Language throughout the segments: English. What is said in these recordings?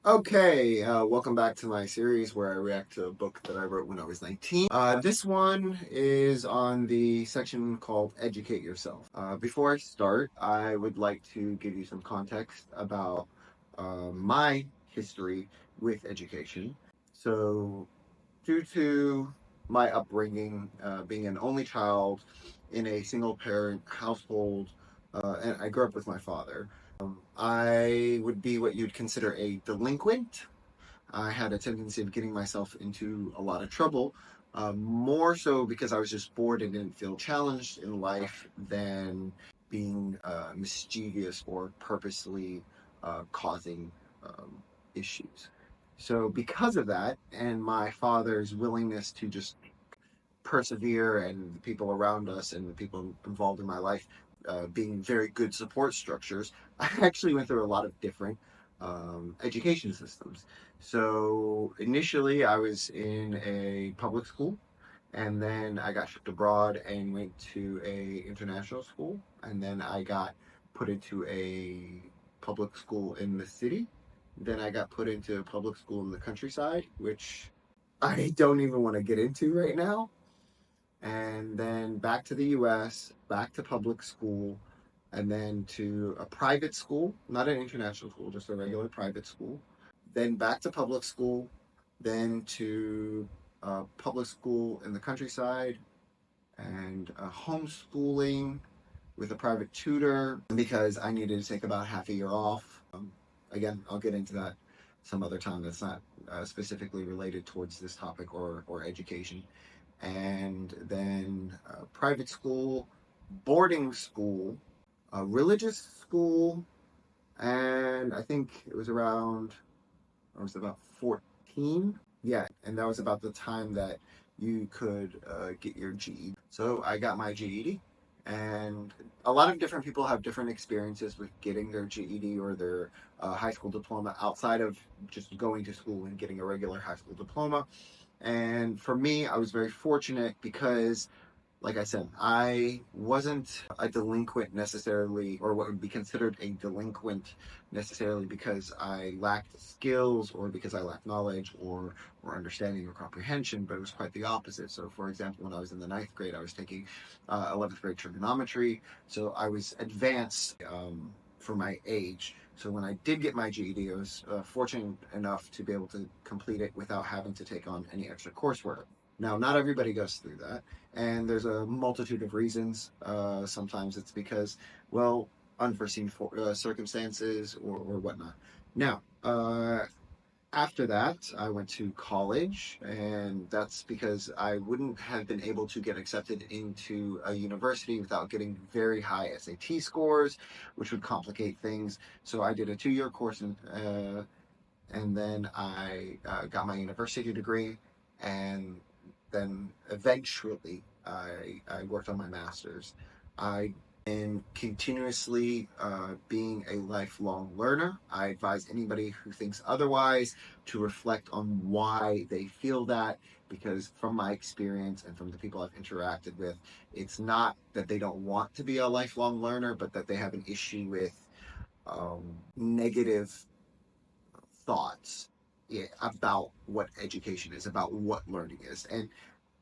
Okay, welcome back to my series where I react to a book that I wrote when I was 19. This one is on the section called Educate Yourself. Before I start, I would like to give you some context about my history with education. So, due to my upbringing, being an only child in a single parent household, and I grew up with my father. I would be what you'd consider a delinquent. I had a tendency of getting myself into a lot of trouble, more so because I was just bored and didn't feel challenged in life than being mischievous or purposely causing issues. So, because of that, and my father's willingness to just persevere, and the people around us and the people involved in my life being very good support structures, I actually went through a lot of different education systems. So initially, I was in a public school, and then I got shipped abroad and went to a international school, and then I got put into a public school in the city. Then I got put into a public school in the countryside, which I don't even want to get into right now, and then back to the US, back to public school, and then to a private school, not an international school, just a regular private school, then back to public school, then to public school in the countryside, and homeschooling with a private tutor because I needed to take about half a year off. Again, I'll get into that some other time. That's not specifically related towards this topic or education. And then private school, boarding school, religious school, and I think it was around, I was about 14. Yeah, and that was about the time that you could get your GED. So I got my GED, and a lot of different people have different experiences with getting their GED or their high school diploma outside of just going to school and getting a regular high school diploma. And for me, I was very fortunate because, like I said, I wasn't a delinquent necessarily, or what would be considered a delinquent necessarily because I lacked skills or because I lacked knowledge or understanding or comprehension, but it was quite the opposite. So, for example, when I was in the ninth grade, I was taking 11th grade trigonometry, so I was advanced for my age. So when I did get my GED, I was fortunate enough to be able to complete it without having to take on any extra coursework. Now, not everybody goes through that, and there's a multitude of reasons. Sometimes it's because, well, unforeseen circumstances or whatnot. Now, after that, I went to college, and that's because I wouldn't have been able to get accepted into a university without getting very high SAT scores, which would complicate things. So I did a 2 year course, and then I got my university degree, and then eventually I worked on my master's. I am continuously being a lifelong learner. I advise anybody who thinks otherwise to reflect on why they feel that, because from my experience and from the people I've interacted with, it's not that they don't want to be a lifelong learner, but that they have an issue with negative thoughts, yeah, about what education is, about what learning is. And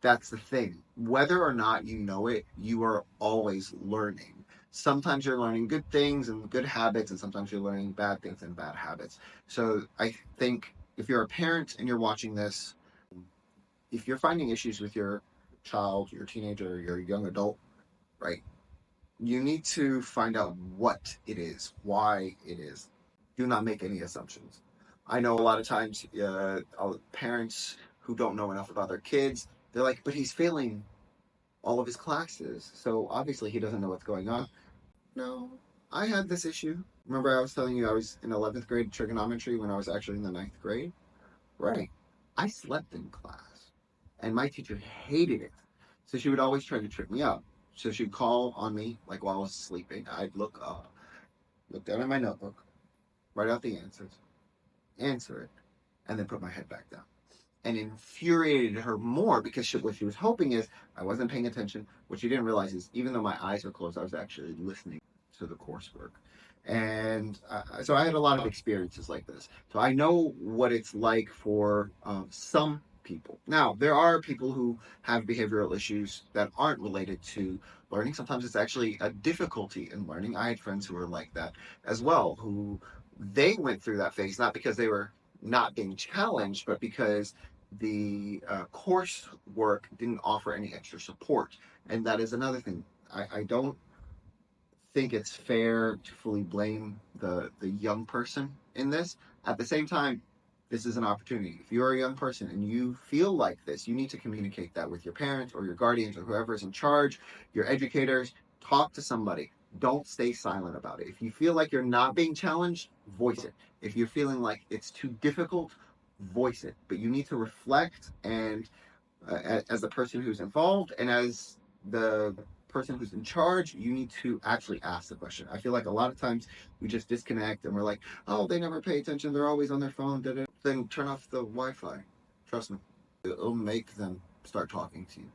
that's the thing. Whether or not you know it, you are always learning. Sometimes you're learning good things and good habits, and sometimes you're learning bad things and bad habits. So I think if you're a parent and you're watching this, if you're finding issues with your child, your teenager, your young adult, right, you need to find out what it is, why it is. Do not make any assumptions. I know a lot of times parents who don't know enough about their kids, they're like, but he's failing all of his classes, so obviously he doesn't know what's going on. No, I had this issue. Remember, I was telling you I was in 11th grade trigonometry when I was actually in the ninth grade? Right. I slept in class, and my teacher hated it. So she would always try to trip me up. So she'd call on me, like while I was sleeping. I'd look up, look down at my notebook, write out the answers, answer it, and then put my head back down. And infuriated her more because what she was hoping is I wasn't paying attention. What she didn't realize is even though my eyes were closed, I was actually listening to the coursework. And so I had a lot of experiences like this. So I know what it's like for some people. Now, there are people who have behavioral issues that aren't related to learning. Sometimes it's actually a difficulty in learning. I had friends who were like that as well, who they went through that phase not because they were not being challenged, but because the coursework didn't offer any extra support. And that is another thing. I don't think it's fair to fully blame the young person in this. At the same time, this is an opportunity. If you're a young person and you feel like this, you need to communicate that with your parents or your guardians or whoever is in charge, your educators. Talk to somebody. Don't stay silent about it. If you feel like you're not being challenged, voice it. If you're feeling like it's too difficult, voice it. But you need to reflect and as the person who's involved and as the person who's in charge, you need to actually ask the question. I feel like a lot of times we just disconnect and we're like, oh, they never pay attention. They're always on their phone. Then turn off the Wi-Fi. Trust me, it'll make them start talking to you.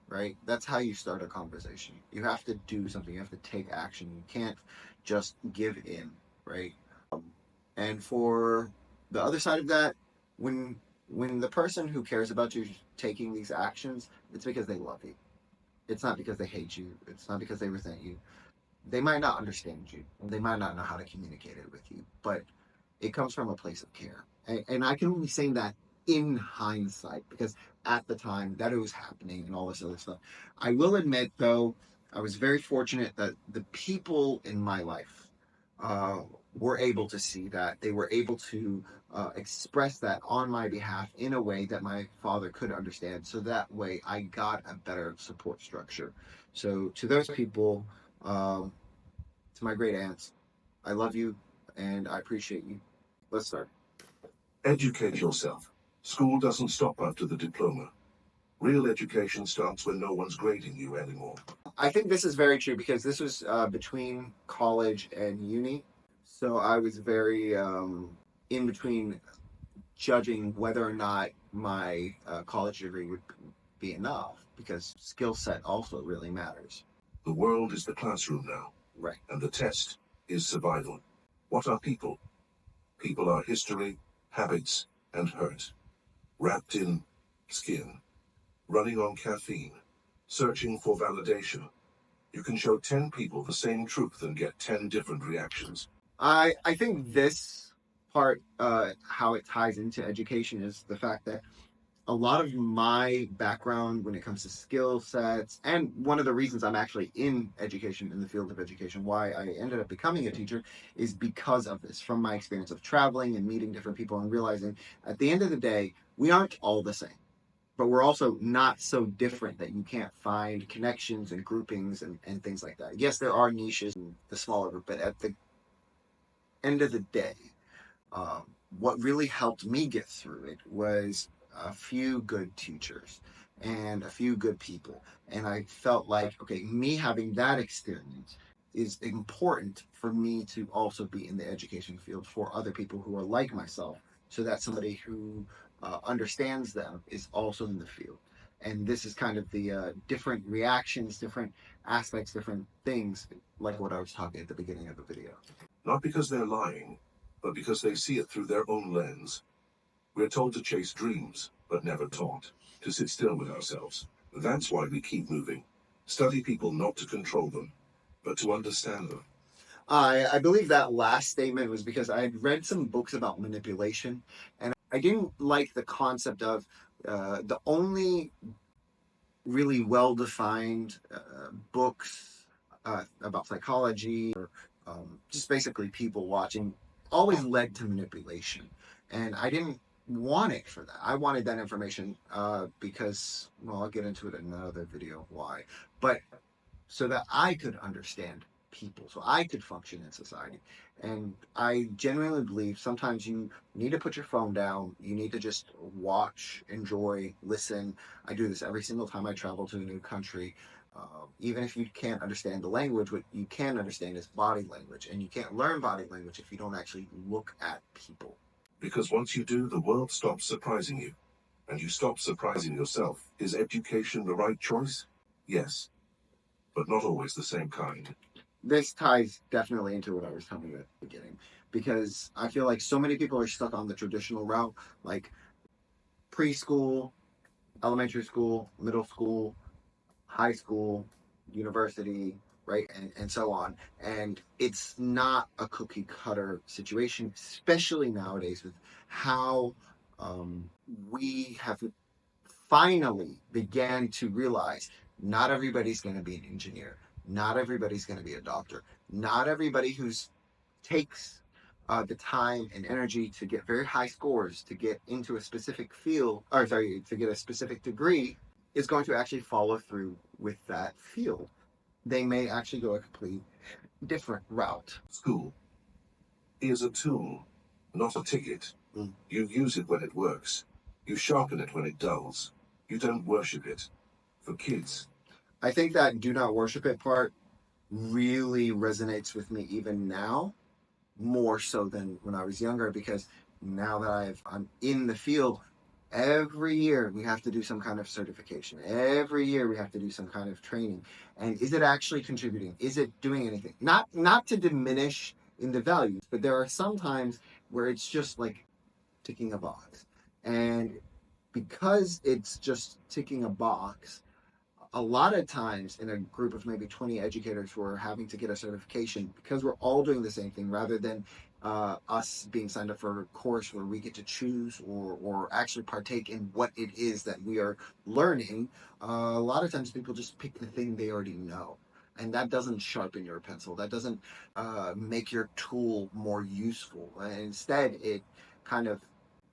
Right? That's how you start a conversation. You have to do something. You have to take action. You can't just give in. Right? And for the other side of that, when when the person who cares about you is taking these actions, it's because they love you. It's not because they hate you. It's not because they resent you. They might not understand you. They might not know how to communicate it with you, but it comes from a place of care. And I can only say that in hindsight because at the time that it was happening and all this other stuff. I will admit, though, I was very fortunate that the people in my life uh, were able to see that. They were able to express that on my behalf in a way that my father could understand. So that way I got a better support structure. So to those people, um, to my great aunts, I love you and I appreciate you. Let's start. Educate yourself. School doesn't stop after the diploma. Real education starts when no one's grading you anymore. I think this is very true because this was between college and uni. So I was very in between judging whether or not my college degree would be enough because skill set also really matters. The world is the classroom now, Right. and the test is survival. What are people? People are history, habits, and hurt. Wrapped in skin, running on caffeine, searching for validation. You can show 10 people the same truth and get 10 different reactions. I think this part, how it ties into education, is the fact that a lot of my background when it comes to skill sets, and one of the reasons I'm actually in education, in the field of education, why I ended up becoming a teacher, is because of this, from my experience of traveling and meeting different people and realizing at the end of the day, we aren't all the same. But we're also not so different that you can't find connections and groupings and things like that. Yes, there are niches in the smaller group, but at the end of the day, um, what really helped me get through it was a few good teachers and a few good people. And I felt like, okay, me having that experience is important for me to also be in the education field for other people who are like myself, so that somebody who understands them is also in the field. And this is kind of the different reactions, different aspects, different things, like what I was talking at the beginning of the video. Not because they're lying, but because they see it through their own lens. We're told to chase dreams, but never taught to sit still with ourselves. That's why we keep moving. Study people not to control them, but to understand them. I believe that last statement was because I had read some books about manipulation, and I didn't like the concept of the only really well defined books about psychology or just basically people watching always led to manipulation. And I didn't want it for that. I wanted that information because, well, I'll get into it in another video why. But so that I could understand people, so I could function in society. And I genuinely believe sometimes you need to put your phone down. You need to just watch, enjoy, listen. I do this every single time I travel to a new country. Even if you can't understand the language, what you can understand is body language. And you can't learn body language if you don't actually look at people. Because once you do, the world stops surprising you, and you stop surprising yourself. Is education the right choice? Yes, but not always the same kind. this ties definitely into what I was telling you at the beginning, because I feel like so many people are stuck on the traditional route, like preschool, elementary school, middle school, high school, university, right, and so on. And it's not a cookie cutter situation, especially nowadays with how um, we have finally began to realize not everybody's going to be an engineer, not everybody's going to be a doctor, not everybody who's takes the time and energy to get very high scores to get into a specific field, or sorry, to get a specific degree, is going to actually follow through with that field. They may actually go a complete different route. School is a tool, not a ticket. Mm. You use it when it works. You sharpen it when it dulls. You don't worship it. For kids, I think that do not worship it part really resonates with me even now, more so than when I was younger, because now that I'm in the field, every year we have to do some kind of certification. Every year we have to do some kind of training. And is it actually contributing? Is it doing anything? Not to diminish in the values, but there are some times where it's just like ticking a box. And because it's just ticking a box, a lot of times in a group of maybe 20 educators who are having to get a certification, because we're all doing the same thing rather than us being signed up for a course where we get to choose or actually partake in what it is that we are learning. A lot of times people just pick the thing they already know, and that doesn't sharpen your pencil, that doesn't make your tool more useful. Instead it kind of,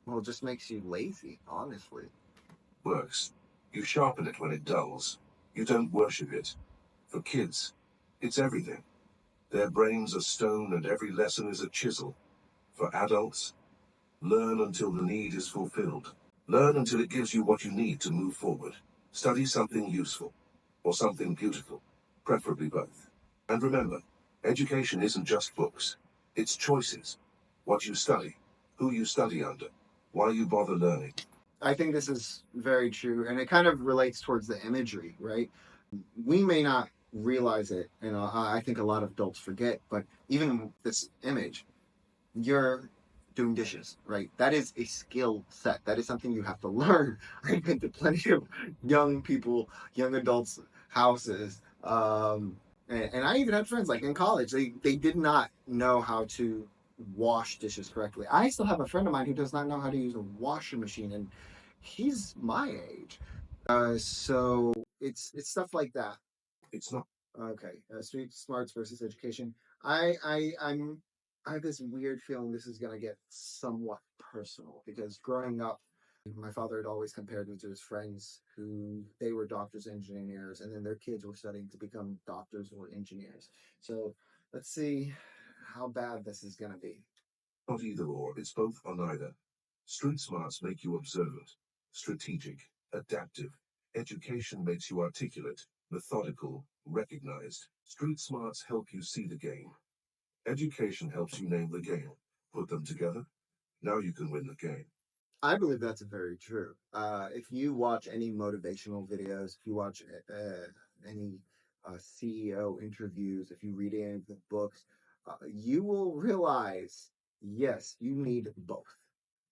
well, just makes you lazy, honestly. works. You sharpen it when it dulls. You don't worship it. For kids, it's everything. Their brains are stone and every lesson is a chisel. For adults, learn until the need is fulfilled. Learn until it gives you what you need to move forward. Study something useful or something beautiful, preferably both. And remember, education isn't just books, it's choices. What you study, who you study under, why you bother learning. I think this is very true, and it kind of relates towards the imagery, right? We may not realize it, and I think a lot of adults forget, but even this image, you're doing dishes, right? That is a skill set. That is something you have to learn. I've been to plenty of young people, young adults' houses, and I even had friends like in college. They did not know how to wash dishes correctly. I still have a friend of mine who does not know how to use a washing machine, and he's my age. So it's stuff like that. It's not. Okay, street smarts versus education. I'm I have this weird feeling this is gonna get somewhat personal, because growing up, my father had always compared me to his friends who they were doctors, engineers, and then their kids were studying to become doctors or engineers. So let's see how bad this is gonna be. Not either or, it's both or neither. Street smarts make you observant, strategic, adaptive. Education makes you articulate, methodical, recognized. Street smarts help you see the game. Education helps you name the game. Put them together, now you can win the game. I believe that's very true. If you watch any motivational videos, if you watch any CEO interviews, if you read any of the books, you will realize, yes, you need both.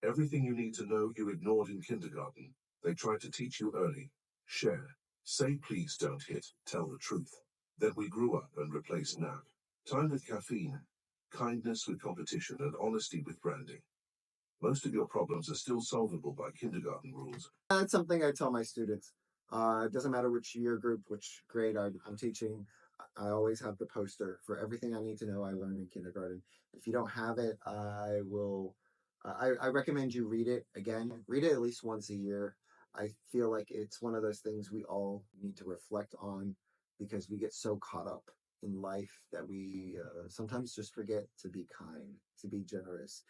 Everything you need to know you ignored in kindergarten. They tried to teach you early. Share. Say please don't hit. Tell the truth. Then we grew up and replaced nap. Time with caffeine. Kindness with competition and honesty with branding. Most of your problems are still solvable by kindergarten rules. That's something I tell my students. It doesn't matter which year group, which grade I'm teaching. I always have the poster for everything I need to know I learned in kindergarten. If you don't have it, I will. I recommend you read it again. Read it at least once a year. I feel like it's one of those things we all need to reflect on, because we get so caught up in life that we sometimes just forget to be kind, to be generous,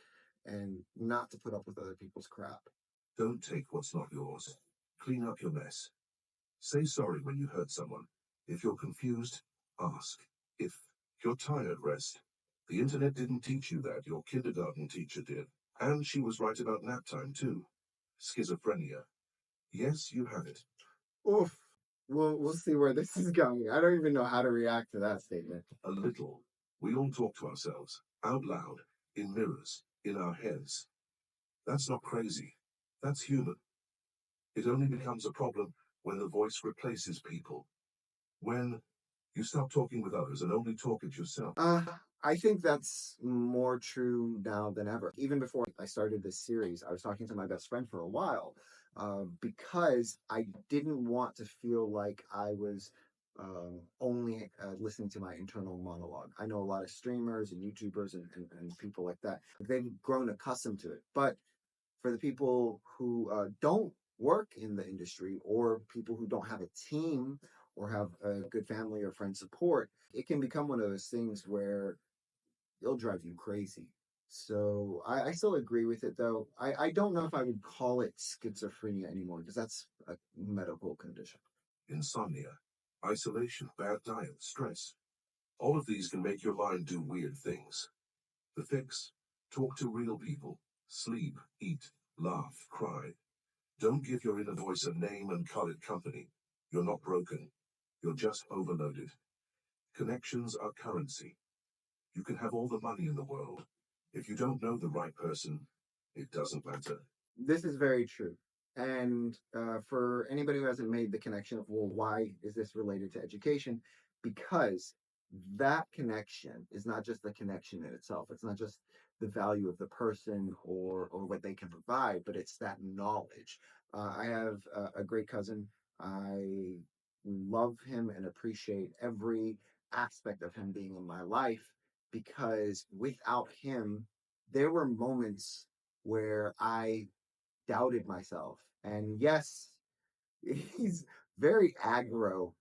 and not to put up with other people's crap. Don't take what's not yours. Clean up your mess. Say sorry when you hurt someone. If you're confused, ask. If you're tired, rest. The internet didn't teach you that, your kindergarten teacher did. And she was right about nap time, too. Schizophrenia. Yes, you have it. Oof. we'll see where this is going. I don't even know how to react to that statement. A little. We all talk to ourselves, out loud, in mirrors, in our heads. That's not crazy. That's human. It only becomes a problem when the voice replaces people. When you stop talking with others and only talk at yourself. I think that's more true now than ever. Even before I started this series, I was talking to my best friend for a while because I didn't want to feel like I was only listening to my internal monologue. I know a lot of streamers and YouTubers and people like that. They've grown accustomed to it. But for the people who don't work in the industry or people who don't have a team or have a good family or friend support, it can become one of those things where it'll drive you crazy. So I still agree with it, though. I don't know if I would call it schizophrenia anymore because that's a medical condition. Insomnia, isolation, bad diet, stress. All of these can make your mind do weird things. The fix? Talk to real people. Sleep, eat, laugh, cry. Don't give your inner voice a name and call it company. You're not broken. You're just overloaded. Connections are currency. You can have all the money in the world. If you don't know the right person, it doesn't matter. This is very true. And for anybody who hasn't made the connection of, well, why is this related to education? Because that connection is not just the connection in itself. It's not just the value of the person or what they can provide, but it's that knowledge. I have a great cousin. I love him and appreciate every aspect of him being in my life because without him, there were moments where I doubted myself. And yes, he's very aggro,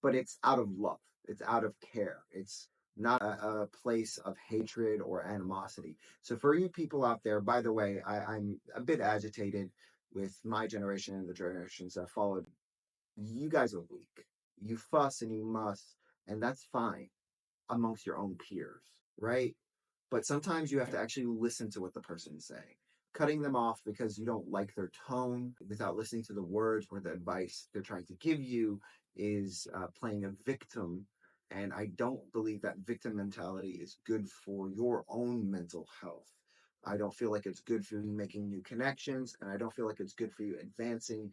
but it's out of love. It's out of care. It's not a place of hatred or animosity. So for you people out there, by the way, I'm a bit agitated with my generation and the generations that followed. You guys are weak. You fuss and you muss, and that's fine amongst your own peers, right? But sometimes you have to actually listen to what the person is saying. Cutting them off because you don't like their tone without listening to the words or the advice they're trying to give you is playing a victim. And I don't believe that victim mentality is good for your own mental health. I don't feel like it's good for you making new connections, and I don't feel like it's good for you advancing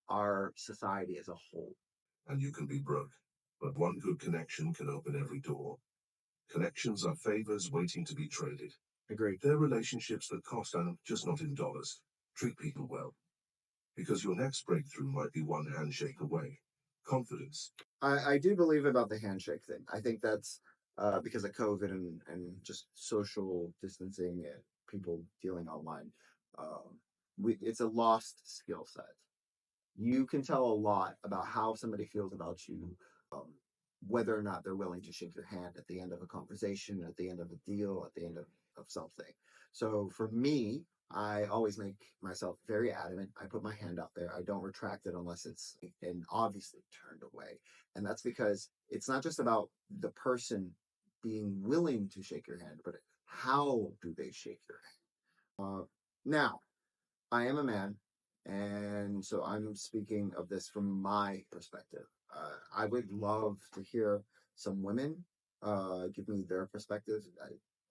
our society as a whole. And you can be broke, but one good connection can open every door. Connections are favors waiting to be traded. Agreed. They're relationships that cost and just not in dollars. Treat people well, because your next breakthrough might be one handshake away. Confidence. I do believe about the handshake thing. I think that's because of COVID and just social distancing and people dealing online. Um, it's a lost skill set. You can tell a lot about how somebody feels about you, um, whether or not they're willing to shake your hand at the end of a conversation, at the end of a deal, at the end of something. So for me, I always make myself very adamant. I put my hand out there. I don't retract it unless it's and obviously turned away. And that's because it's not just about the person being willing to shake your hand, but how do they shake your hand? Now, I am a man, and so I'm speaking of this from my perspective. I would love to hear some women give me their perspectives.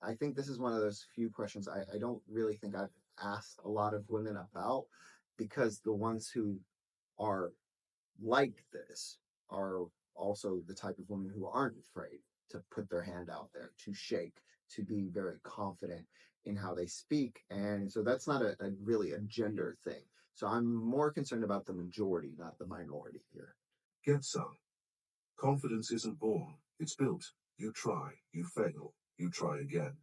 I think this is one of those few questions I don't really think I've asked a lot of women about because the ones who are like this are also the type of women who aren't afraid to put their hand out there, to shake, to be very confident in how they speak. And so that's not a really a gender thing. So I'm more concerned about the majority, not the minority here. Get some. Confidence isn't born, it's built. You try, you fail, you try again.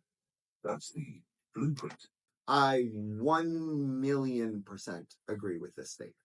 That's the blueprint. I 1,000,000% agree with this statement.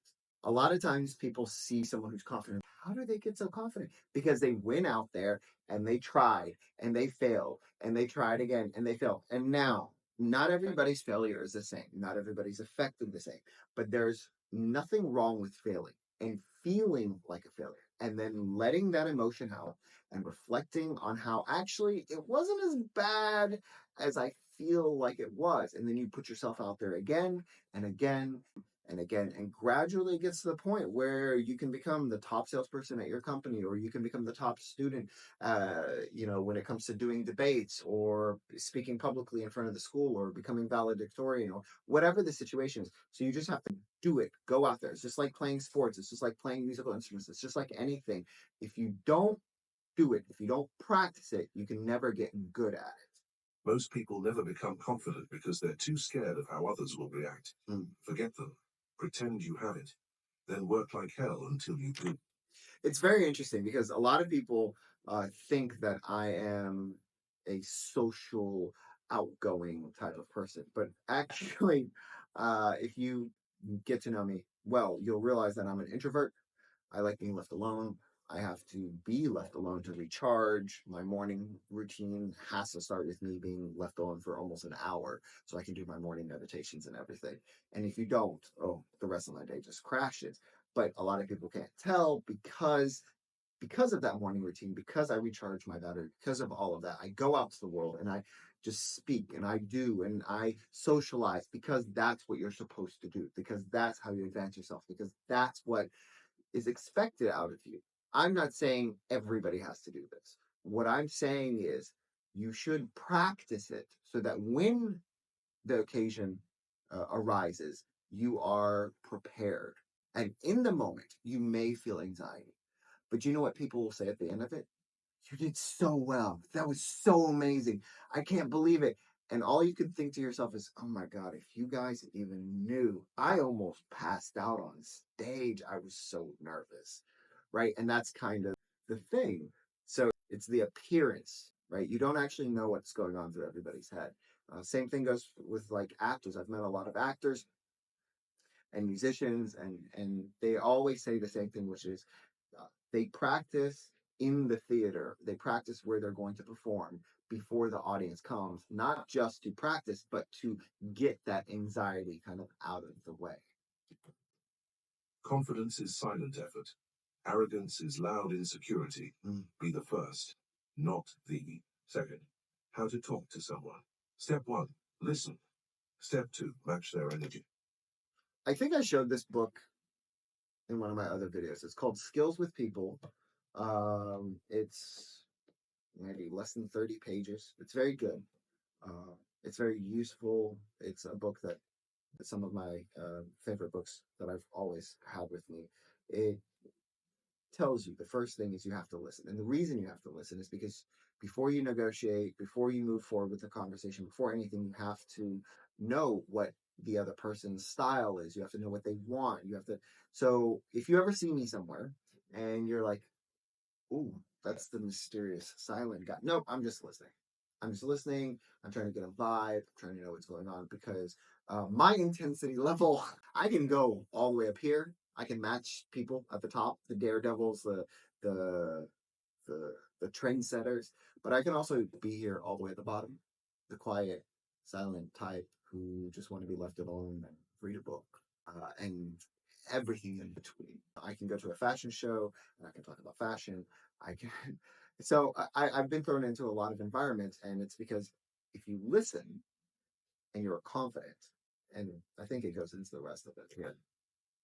A lot of times people see someone who's confident. How do they get so confident? Because they went out there and they tried and they failed and they tried again and they failed. And now, not everybody's failure is the same. Not everybody's affected the same. But there's nothing wrong with failing and feeling like a failure and then letting that emotion out and reflecting on how actually it wasn't as bad as I feel like it was. And then you put yourself out there again and again. and again, and gradually it gets to the point where you can become the top salesperson at your company, or you can become the top student, when it comes to doing debates or speaking publicly in front of the school or becoming valedictorian or whatever the situation is. So you just have to do it, go out there. It's just like playing sports. It's just like playing musical instruments. It's just like anything. If you don't do it, if you don't practice it, you can never get good at it. Most people never become confident because they're too scared of how others will react. Forget them. Pretend you have it. Then work like hell until you do. It's very interesting because a lot of people think that I am a social, outgoing type of person, but actually, if you get to know me well, you'll realize that I'm an introvert. I like being left alone. I have to be left alone to recharge. My morning routine has to start with me being left alone for almost an hour so I can do my morning meditations and everything. And if you don't, oh, the rest of my day just crashes. But a lot of people can't tell because of that morning routine, because I recharge my battery, because of all of that, I go out to the world and I just speak and I do and I socialize because that's what you're supposed to do, because that's how you advance yourself, because that's what is expected out of you. I'm not saying everybody has to do this. What I'm saying is you should practice it so that when the occasion arises, you are prepared. And in the moment, you may feel anxiety. But you know what people will say at the end of it? You did so well. That was so amazing. I can't believe it. And all you can think to yourself is, oh my God, if you guys even knew, I almost passed out on stage. I was so nervous. Right. And that's kind of the thing. So it's the appearance, right? You don't actually know what's going on through everybody's head. Same thing goes with like actors. I've met a lot of actors and musicians, and they always say the same thing, which is they practice in the theater. They practice where they're going to perform before the audience comes, not just to practice, but to get that anxiety kind of out of the way. Confidence is silent effort. Arrogance is loud insecurity. Be the first, not the second. How to talk to someone. Step 1, listen. Step 2, match their energy. I think I showed this book in one of my other videos. It's called Skills with People. It's maybe less than 30 pages. It's very good. It's very useful. It's a book that some of my favorite books that I've always had with me. It tells you the first thing is you have to listen. And the reason you have to listen is because before you negotiate, before you move forward with the conversation, before anything, you have to know what the other person's style is. You have to know what they want. You have to. So if you ever see me somewhere and you're like, ooh, that's the mysterious silent guy. Nope, I'm just listening. I'm just listening. I'm trying to get a vibe. I'm trying to know what's going on because my intensity level, I can go all the way up here. I can match people at the top, the daredevils, the the trendsetters, but I can also be here all the way at the bottom, the quiet, silent type who just want to be left alone and read a book, and everything in between. I can go to a fashion show and I can talk about fashion. I can, so I've been thrown into a lot of environments, and it's because if you listen and you're confident, and I think it goes into the rest of it. Yeah.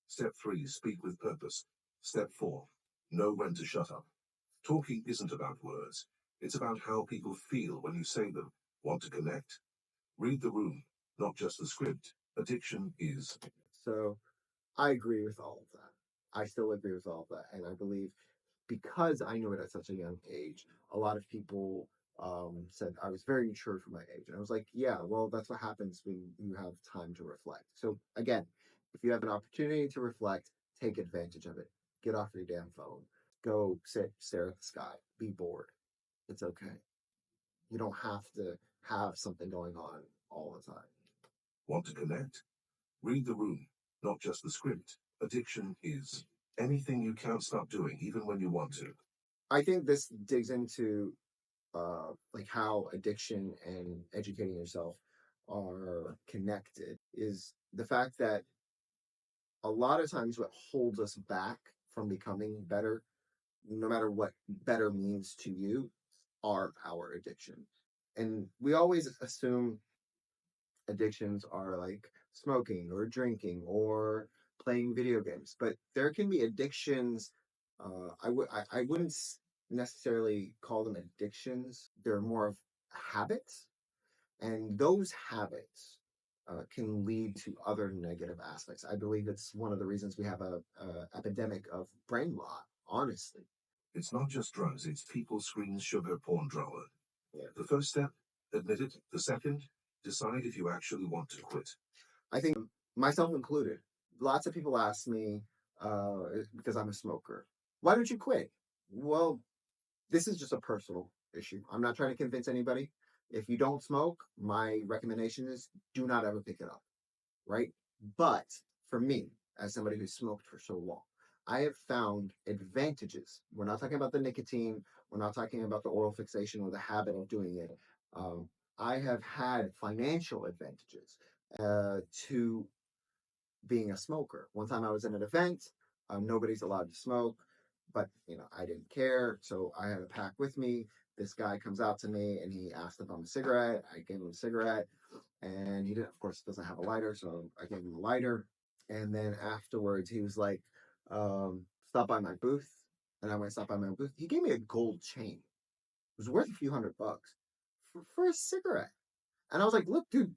Step 3, speak with purpose. Step 4, know when to shut up. Talking isn't about words. It's about how people feel when you say them. Want to connect? Read the room, not just the script. Addiction is. So I agree with all of that. I still agree with all of that. And I believe because I knew it at such a young age, a lot of people said I was very mature for my age. And I was like, yeah, well, that's what happens when you have time to reflect. So, again, if you have an opportunity to reflect, take advantage of it. Get off your damn phone. Go sit, stare at the sky, be bored. It's okay. You don't have to have something going on all the time. Want to connect? Read the room, not just the script. Addiction is anything you can't stop doing, even when you want to. I think this digs into like how addiction and educating yourself are connected is the fact that a lot of times what holds us back from becoming better, no matter what better means to you, are our addiction. And we always assume addictions are like smoking or drinking or playing video games, but there can be addictions. I wouldn't necessarily call them addictions. They're more of habits, and those habits can lead to other negative aspects. I believe it's one of the reasons we have a epidemic of brain rot. Honestly, It's not just drugs, it's people, screens, sugar, porn, drama. yeah. The first step, admit it. The second, decide if you actually want to quit. I think myself included. Lots of people ask me because I'm a smoker, why don't you quit? Well, this is just a personal issue. I'm not trying to convince anybody. If you don't smoke, my recommendation is do not ever pick it up, right? But for me, as somebody who's smoked for so long, I have found advantages. We're not talking about the nicotine, we're not talking about the oral fixation or the habit of doing it. Um, I have had financial advantages to being a smoker. One time I was in an event, nobody's allowed to smoke, but I didn't care, so I had a pack with me. This guy comes out to me and he asked if I'm a cigarette. I gave him a cigarette, and he didn't, of course, doesn't have a lighter, so I gave him a lighter. And then afterwards, he was like, "Stop by my booth," and I went stop by my booth. He gave me a gold chain. It was worth a few $100 for a cigarette. And I was like, look, dude,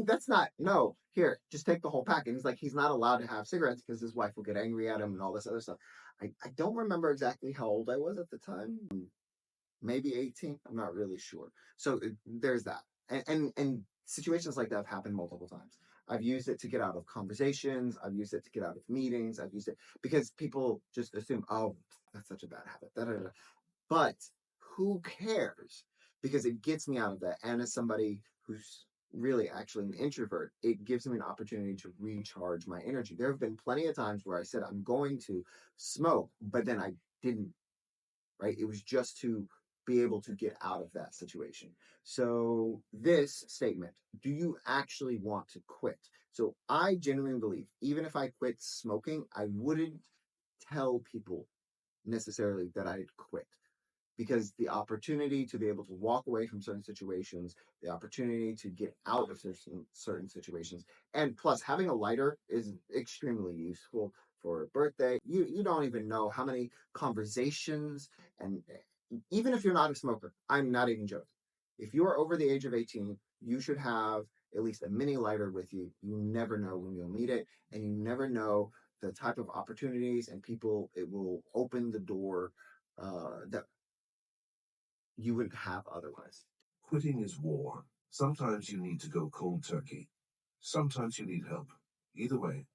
that's not, no, here, just take the whole pack. And he's like, he's not allowed to have cigarettes because his wife will get angry at him and all this other stuff. I don't remember exactly how old I was at the time, maybe 18. I'm not really sure. So there's that. And situations like that have happened multiple times. I've used it to get out of conversations. I've used it to get out of meetings. I've used it because people just assume, oh, that's such a bad habit. Da, da, da. But who cares? Because it gets me out of that. And as somebody who's really actually an introvert, it gives me an opportunity to recharge my energy. There have been plenty of times where I said I'm going to smoke, but then I didn't, right? It was just to be able to get out of that situation. So, this statement, do you actually want to quit? So, I genuinely believe, even if I quit smoking, I wouldn't tell people necessarily that I'd quit, because the opportunity to be able to walk away from certain situations, the opportunity to get out of certain situations, and plus having a lighter is extremely useful for a birthday. You don't even know how many conversations, and even if you're not a smoker, I'm not even joking. If you are over the age of 18, you should have at least a mini lighter with you. You never know when you'll need it, and you never know the type of opportunities and people it will open the door that you wouldn't have otherwise. Quitting is war. Sometimes you need to go cold turkey. Sometimes you need help. Either way,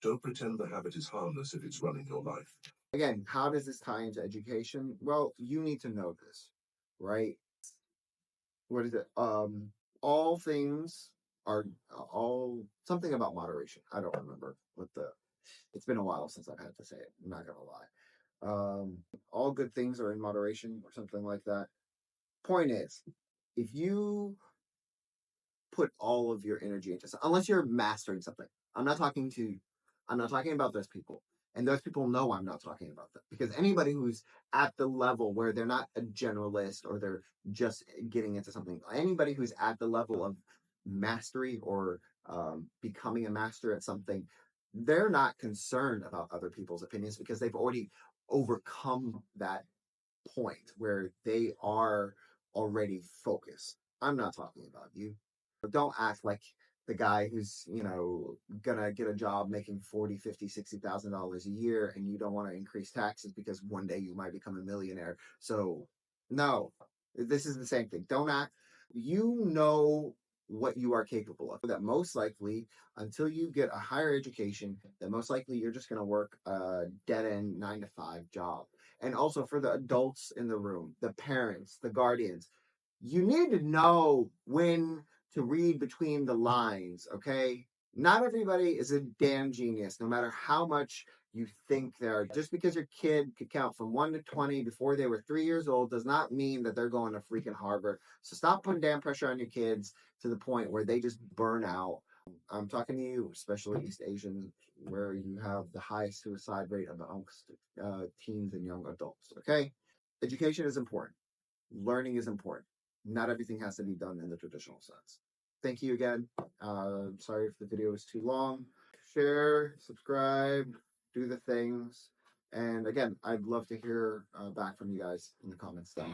don't pretend the habit is harmless if it's running your life. Again, how does this tie into education? Well, you need to know this, right? What is it? All things are all something about moderation. I don't remember what the. It's been a while since I've had to say it. I'm not gonna lie. All good things are in moderation, or something like that. Point is, if you put all of your energy into something, unless you're mastering something. I'm not talking to, I'm not talking about those people. And those people know I'm not talking about them, because anybody who's at the level where they're not a generalist or they're just getting into something, anybody who's at the level of mastery or becoming a master at something, they're not concerned about other people's opinions because they've already overcome that point where they are already focused. I'm not talking about you. Don't act like the guy who's gonna get a job making 40, 50, $60,000 a year, and you don't want to increase taxes because one day you might become a millionaire. So no, this is the same thing. Don't act, you know what you are capable of. That most likely, until you get a higher education, that most likely you're just going to work a dead end 9 to 5 job. And also for the adults in the room, the parents, the guardians, you need to know when to read between the lines, okay? Not everybody is a damn genius, no matter how much you think they're. Just because your kid could count from 1 to 20 before they were 3 years old does not mean that they're going to freaking Harvard. So stop putting damn pressure on your kids to the point where they just burn out. I'm talking to you, especially East Asians, where you have the highest suicide rate amongst teens and young adults, okay? Education is important. Learning is important. Not everything has to be done in the traditional sense. thank you again. Sorry if the video was too long. Share, subscribe, do the things. And again, I'd love to hear back from you guys in the comments down.